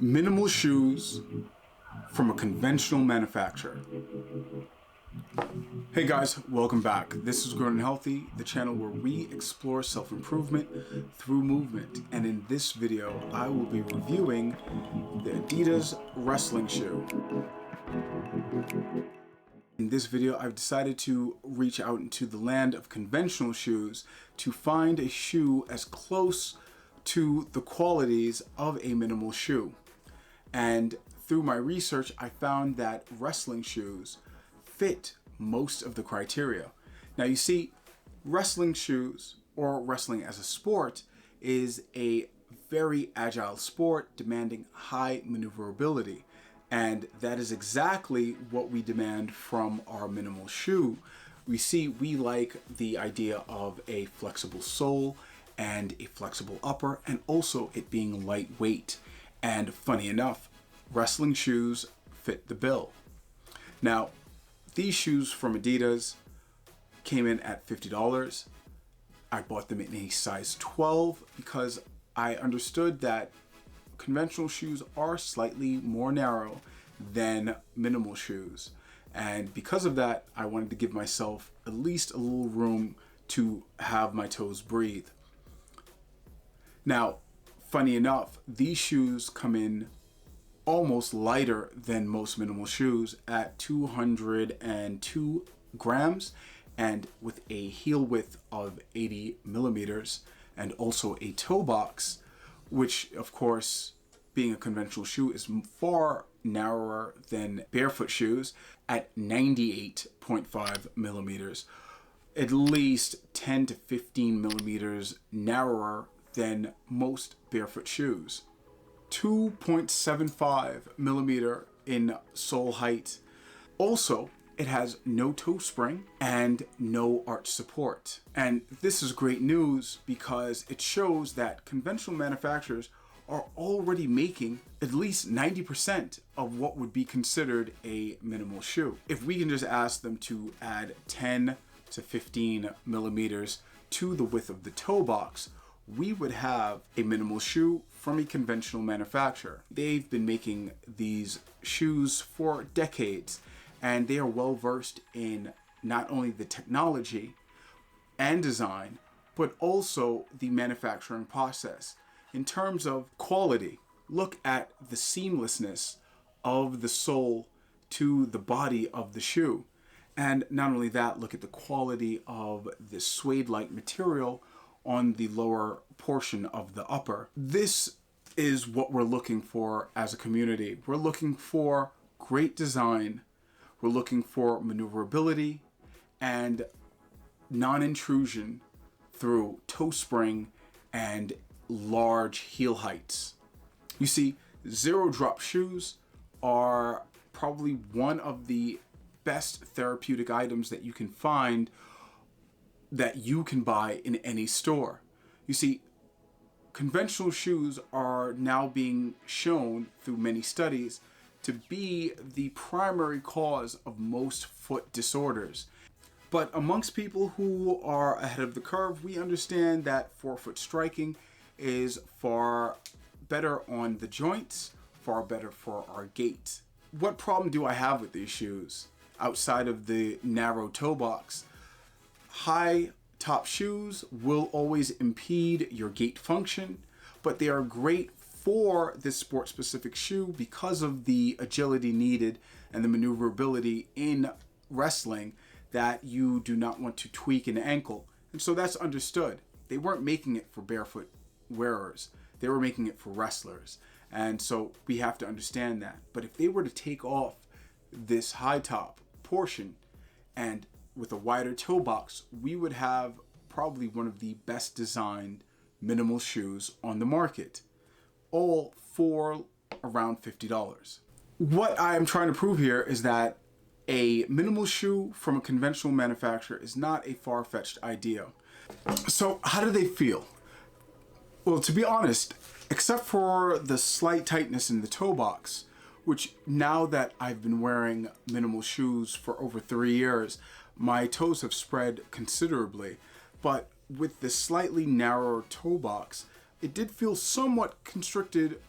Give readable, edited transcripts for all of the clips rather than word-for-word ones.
Minimal shoes from a conventional manufacturer. Hey guys, welcome back. This is Grown and Healthy, the channel where we explore self-improvement through movement. And in this video, I will be reviewing the Adidas wrestling shoe. In this video, I've decided to reach out into the land of conventional shoes to find a shoe as close to the qualities of a minimal shoe. And through my research, I found that wrestling shoes fit most of the criteria. Now you see, wrestling shoes, or wrestling as a sport, is a very agile sport demanding high maneuverability. And that is exactly what we demand from our minimal shoe. We like the idea of a flexible sole and a flexible upper, and also it being lightweight. And funny enough, wrestling shoes fit the bill. Now, these shoes from Adidas came in at $50. I bought them in a size 12 because I understood that conventional shoes are slightly more narrow than minimal shoes. And because of that, I wanted to give myself at least a little room to have my toes breathe. Now, funny enough, these shoes come in almost lighter than most minimal shoes at 202 grams and with a heel width of 80 millimeters and also a toe box, which of course, being a conventional shoe, is far narrower than barefoot shoes at 98.5 millimeters, at least 10 to 15 millimeters narrower than most barefoot shoes. 2.75 millimeter in sole height. Also, it has no toe spring and no arch support. And this is great news because it shows that conventional manufacturers are already making at least 90% of what would be considered a minimal shoe. If we can just ask them to add 10 to 15 millimeters to the width of the toe box, we would have a minimal shoe from a conventional manufacturer. They've been making these shoes for decades, and they are well versed in not only the technology and design, but also the manufacturing process. In terms of quality, look at the seamlessness of the sole to the body of the shoe. And not only that, look at the quality of the suede-like material on the lower portion of the upper. This is what we're looking for as a community. We're looking for great design. We're looking for maneuverability and non-intrusion through toe spring and large heel heights. You see, zero drop shoes are probably one of the best therapeutic items that you can find, that you can buy in any store. You see, conventional shoes are now being shown through many studies to be the primary cause of most foot disorders. But amongst people who are ahead of the curve, we understand that forefoot striking is far better on the joints, far better for our gait. What problem do I have with these shoes outside of the narrow toe box? High top shoes will always impede your gait function, but they are great for this sport specific shoe because of the agility needed and the maneuverability in wrestling that you do not want to tweak an ankle. And so that's understood. They weren't making it for barefoot wearers. They were making it for wrestlers. And so we have to understand that. But if they were to take off this high top portion and with a wider toe box, we would have probably one of the best designed minimal shoes on the market, all for around $50. What I am trying to prove here is that a minimal shoe from a conventional manufacturer is not a far-fetched idea. So how do they feel? Well, to be honest, except for the slight tightness in the toe box, which now that I've been wearing minimal shoes for over 3 years, my toes have spread considerably. But with the slightly narrower toe box, it did feel somewhat constricted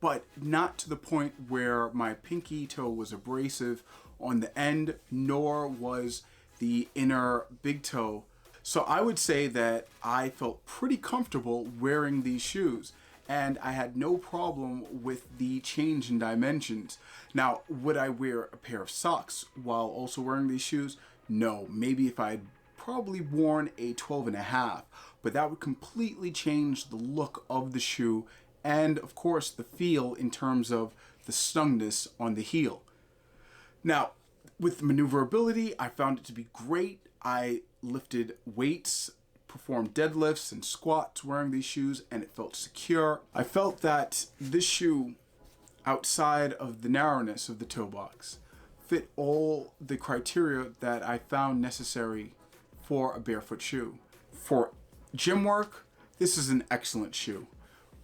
but not to the point where my pinky toe was abrasive on the end, nor was the inner big toe. So I would say that I felt pretty comfortable wearing these shoes, and I had no problem with the change in dimensions. Now, would I wear a pair of socks while also wearing these shoes? No, maybe if I had probably worn a 12.5, but that would completely change the look of the shoe and of course the feel in terms of the snuggness on the heel. Now, with maneuverability, I found it to be great. I lifted weights, performed deadlifts and squats wearing these shoes, and it felt secure. I felt that this shoe, outside of the narrowness of the toe box, fit all the criteria that I found necessary for a barefoot shoe. For gym work, this is an excellent shoe,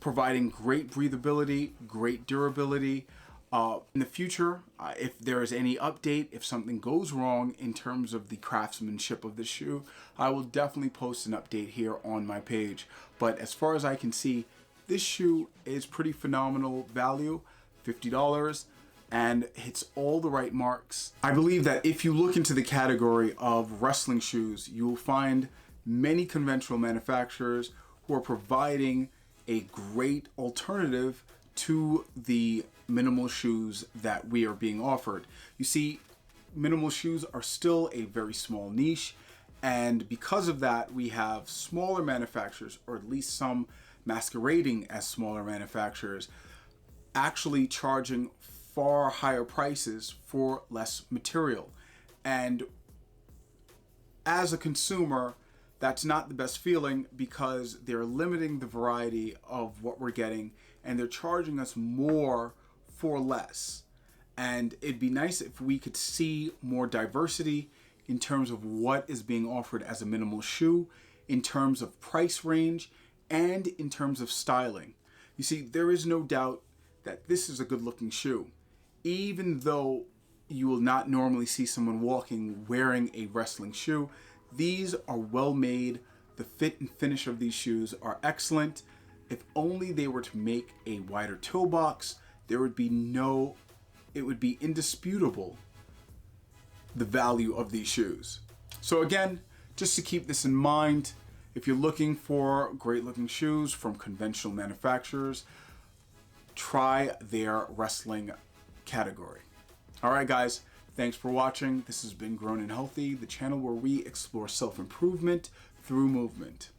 providing great breathability, great durability. In the future, if there is any update, if something goes wrong in terms of the craftsmanship of the shoe, I will definitely post an update here on my page. But as far as I can see, this shoe is pretty phenomenal value, $50, and hits all the right marks. I believe that if you look into the category of wrestling shoes, you will find many conventional manufacturers who are providing a great alternative to the minimal shoes that we are being offered. You see, minimal shoes are still a very small niche, and because of that, we have smaller manufacturers, or at least some masquerading as smaller manufacturers, actually charging far higher prices for less material. And as a consumer, that's not the best feeling, because they're limiting the variety of what we're getting and they're charging us more for less. And it'd be nice if we could see more diversity in terms of what is being offered as a minimal shoe, in terms of price range, and in terms of styling. You see, there is no doubt that this is a good looking shoe, even though you will not normally see someone walking wearing a wrestling shoe. These are well made. The fit and finish of these shoes are excellent. If only they were to make a wider toe box, there would be it would be indisputable, the value of these shoes. So again, just to keep this in mind, if you're looking for great looking shoes from conventional manufacturers, try their wrestling category. All right, guys. Thanks for watching. This has been Grown and Healthy, the channel where we explore self-improvement through movement.